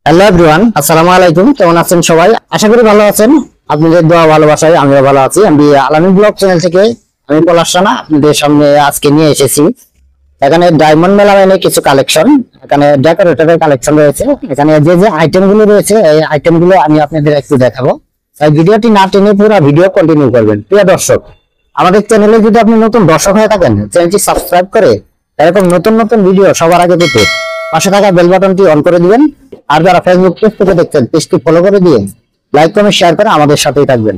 Hello everyone, আসসালামু আলাইকুম। কেমন আছেন সবাই? আশা করি ভালো আছেন। আপনাদের দোয়া ভালোবাসায় আমিও ভালো আছি। আমি আলামিন ব্লগ চ্যানেল থেকে আমি পলাশ রানা আপনাদের সামনে আজকে নিয়ে এসেছি। এখানে ডায়মন্ড মেলামাইনের কিছু কালেকশন, এখানে ডেকোরেটরের কালেকশন রয়েছে। এখানে যে যে আইটেম গুলো রয়েছে এই আইটেম গুলো আমি আপনাদের একটু দেখাবো। তাই ভিডিওটি না টেনে পুরো ভিডিও কন্টিনিউ করবেন। প্রিয় দর্শক, আমাদের চ্যানেলে যদি আপনি নতুন দর্শক হয়ে থাকেন, চ্যানেলটি সাবস্ক্রাইব করে এরকম নতুন নতুন ভিডিও সবার আগে পেতে পাশে থাকা বেল বাটনটি অন করে দিবেন। আর যারা ফেসবুক পেজ থেকে দেখছেন, পেজটি ফলো করে দিয়ে লাইক কমেন্ট শেয়ার করে আমাদের সাথেই থাকবেন।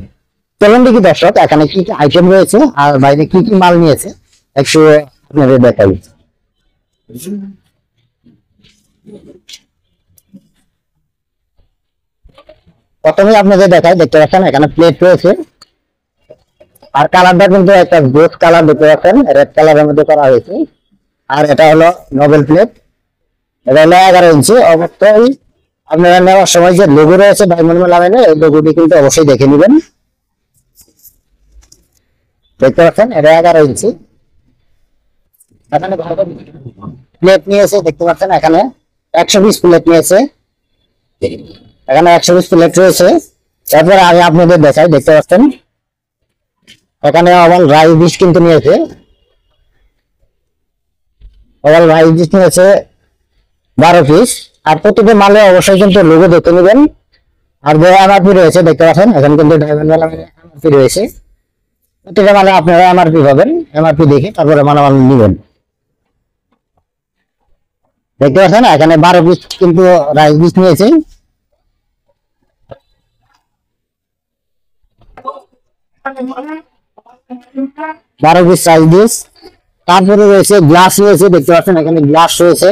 চলুন দেখি দর্শক, এখানে কি কি আইটেম রয়েছে আর বাইরে কি কি মাল নিয়েছে একটু আপনাদের দেখাই। প্রথমে আপনাদের দেখাই, দেখতে পাচ্ছেন এখানে প্লেট রয়েছে। আর কালারটা কিন্তু একটা গোল্ড কালার, দেখতে পাচ্ছেন রেড কালারের মধ্যে করা হয়েছে। আর এটা হলো নোবেল প্লেট, এটা হলো 11 ইঞ্চি। অবশ্যই আপনারা নেওয়ার সময় যে লোগো রয়েছে ডায়মন্ড মেলামাইনে, এই লোগোটি কিন্তু অবশ্যই দেখে নেবেন। দেখতে পাচ্ছেন এটা 11 ইঞ্চি। এখানে প্লেট নিয়েছে, দেখতে পাচ্ছেন এখানে 120 প্লেট নিয়েছে। এখানে 120 প্লেট রয়েছে। তারপরে আমি আপনাদের দেখাই, দেখতে পাচ্ছেন এখানে ওভাল রাইস ডিশ কিন্তু নিয়েছে। ওভাল রাইস ডিশ নিয়েছে 12 পিস। আর প্রতিটা মালে অবশ্যই কিন্তু লোগো দেখে নেবেন। আর যে এমআরপি রয়েছে, দেখতে পাচ্ছেন এখানে কিন্তু ডায়মন্ড মেলামাইনে এমআরপি রয়েছে। প্রতিটা মালে আপনারা এমআরপি পাবেন, এমআরপি দেখে তারপরে মালামাল নেবেন। দেখতে পাচ্ছেন এখানে 12 পিস কিন্তু রাইস ডিশ নিয়েছে। বারো পিস রাইস ডিশ। তারপরে রয়েছে গ্লাস নিয়েছে, দেখতে পাচ্ছেন এখানে গ্লাস রয়েছে।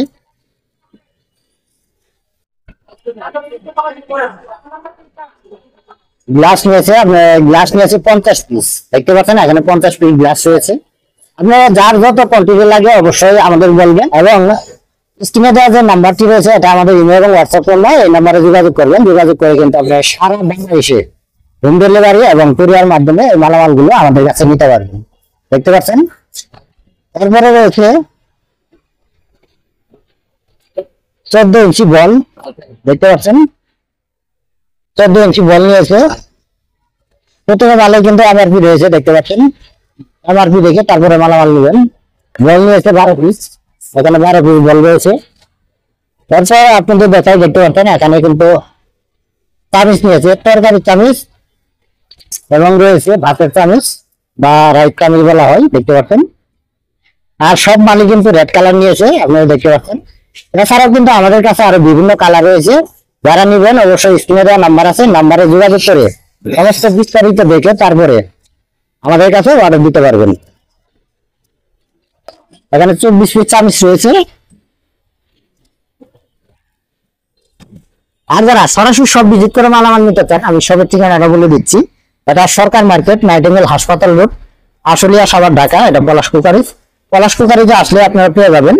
গ্লাস নিয়েছে আপনার, গ্লাস নিয়েছে 50 পিস। দেখতে পাচ্ছেন এখানে 50 পিস গ্লাস রয়েছে। আপনারা যার যত কোয়ান্টিটি লাগে অবশ্যই আমাদের বলবেন, এবং স্ক্রিনে দেওয়া যে নাম্বারটি রয়েছে এটা আমাদের ইমেল এবং হোয়াটসঅ্যাপ নাম্বার, এই নাম্বারে যোগাযোগ করবেন। যোগাযোগ করে কিন্তু আপনারা সারা বাংলাদেশে হোম ডেলিভারি এবং কুরিয়ার মাধ্যমে এই মালামালগুলো আমাদের কাছে নিতে পারবেন। দেখতে পাচ্ছেন তারপরে রয়েছে 14 ইঞ্চি বল। দেখতে পাচ্ছেন 14 ইঞ্চি বল নিয়েছে। প্রথমে মালে কিন্তু এমআরপি রয়েছে, দেখতে পাচ্ছেন এমআরপি দেখে তারপরে মালামাল নেবেন। বল নিয়েছে 12 পিস, এখানে 12 পিস বল রয়েছে। তারপর আপনাদের দেখাই, দেখতে পাচ্ছেন এখানে কিন্তু চামিচ নিয়েছে, তরকারি চামিচ এবং রয়েছে ভাতের চামিচ বা রাইস চামিচ বলা হয়, দেখতে পাচ্ছেন। আর সব মালই কিন্তু রেড কালার নিয়েছে, আপনারা দেখতে পাচ্ছেন। এছাড়াও কিন্তু আমাদের কাছে আরো বিভিন্ন কালার রয়েছে। যারা নিবেন অবশ্যই স্ক্রিনে দেওয়া নাম্বার আছে, নাম্বারে যোগাযোগ করে সমস্ত বিস্তারিত দেখে তারপরে আমাদের কাছে অর্ডার দিতে পারবেন। এখানে 24 পিস চামিচ রয়েছে। আর যারা সরাসরি সব ভিজিট করে মালামাল নিতে চান, আমি সবের ঠিকানাটা বলে দিচ্ছি। এটা সরকার মার্কেট, নাইটিঙ্গেল হাসপাতাল রোড, আশুলিয়া, সাভার, ঢাকা। এটা পলাশ কুকারিজ। পলাশ কুকারিজে আসলে আপনারা পেয়ে যাবেন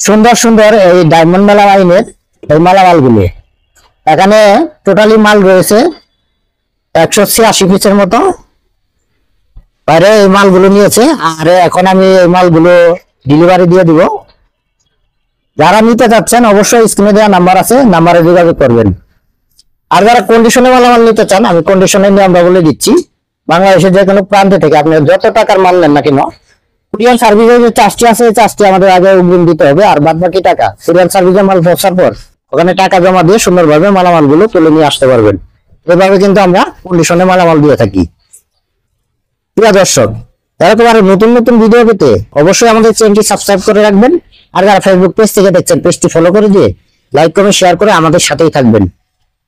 সুন্দর সুন্দর এই ডায়মন্ড মেলামাইনের এই মালামালগুলো। এখানে টোটালি মাল রয়েছে 186 পিসের মতো। বাইরে এই মালগুলো নিয়েছে। আর এখন আমি এই মালগুলো ডেলিভারি দিয়ে দিব। যারা নিতে চাচ্ছেন অবশ্যই স্ক্রিনে দেওয়া নাম্বার আছে, নাম্বারে যোগাযোগ করবেন। আর যারা কন্ডিশনে মালামাল নিতে চান, আমি কন্ডিশনে নিয়ে আমরা বলে দিচ্ছি। বাংলাদেশের যে কোনো প্রান্ত থেকে আপনি যত টাকার মাল নেন না কেন, কুরিয়ার সার্ভিসের যে চার্জটি আছে এই চার্জটি আমাদের আগে অগ্রিম দিতে হবে। আর বাদ বাকি টাকা কুরিয়ার সার্ভিসে মাল পৌঁছার পর ওখানে টাকা জমা দিয়ে সুন্দরভাবে মালামাল গুলো তুলে নিয়ে আসতে পারবেন। এভাবে কিন্তু আমরা কন্ডিশনে মালামাল দিয়ে থাকি। প্রিয় দর্শক, এরকম আরো নতুন নতুন ভিডিও পেতে অবশ্যই আমাদের চ্যানেলটি সাবস্ক্রাইব করে রাখবেন। আর যারা ফেসবুক পেজ থেকে দেখছেন, পেজটি ফলো করে দিয়ে লাইক কমেন্ট শেয়ার করে আমাদের সাথেই থাকবেন।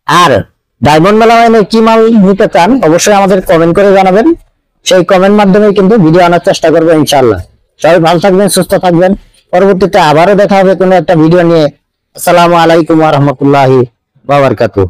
আর ডায়মন্ড মেলামাইনে কি মাল নিতে চান অবশ্যই আমাদের কমেন্ট করে জানাবেন। সেই কমেন্ট মাধ্যমে কিন্তু ভিডিও আনার চেষ্টা করবো ইনশাআল্লাহ। সবাই ভালো থাকবেন, সুস্থ থাকবেন। পরবর্তীতে আবারও দেখা হবে কোনো একটা ভিডিও নিয়ে। আসসালামু আলাইকুম ওয়া রাহমাতুল্লাহি ওয়া বারাকাতুহু।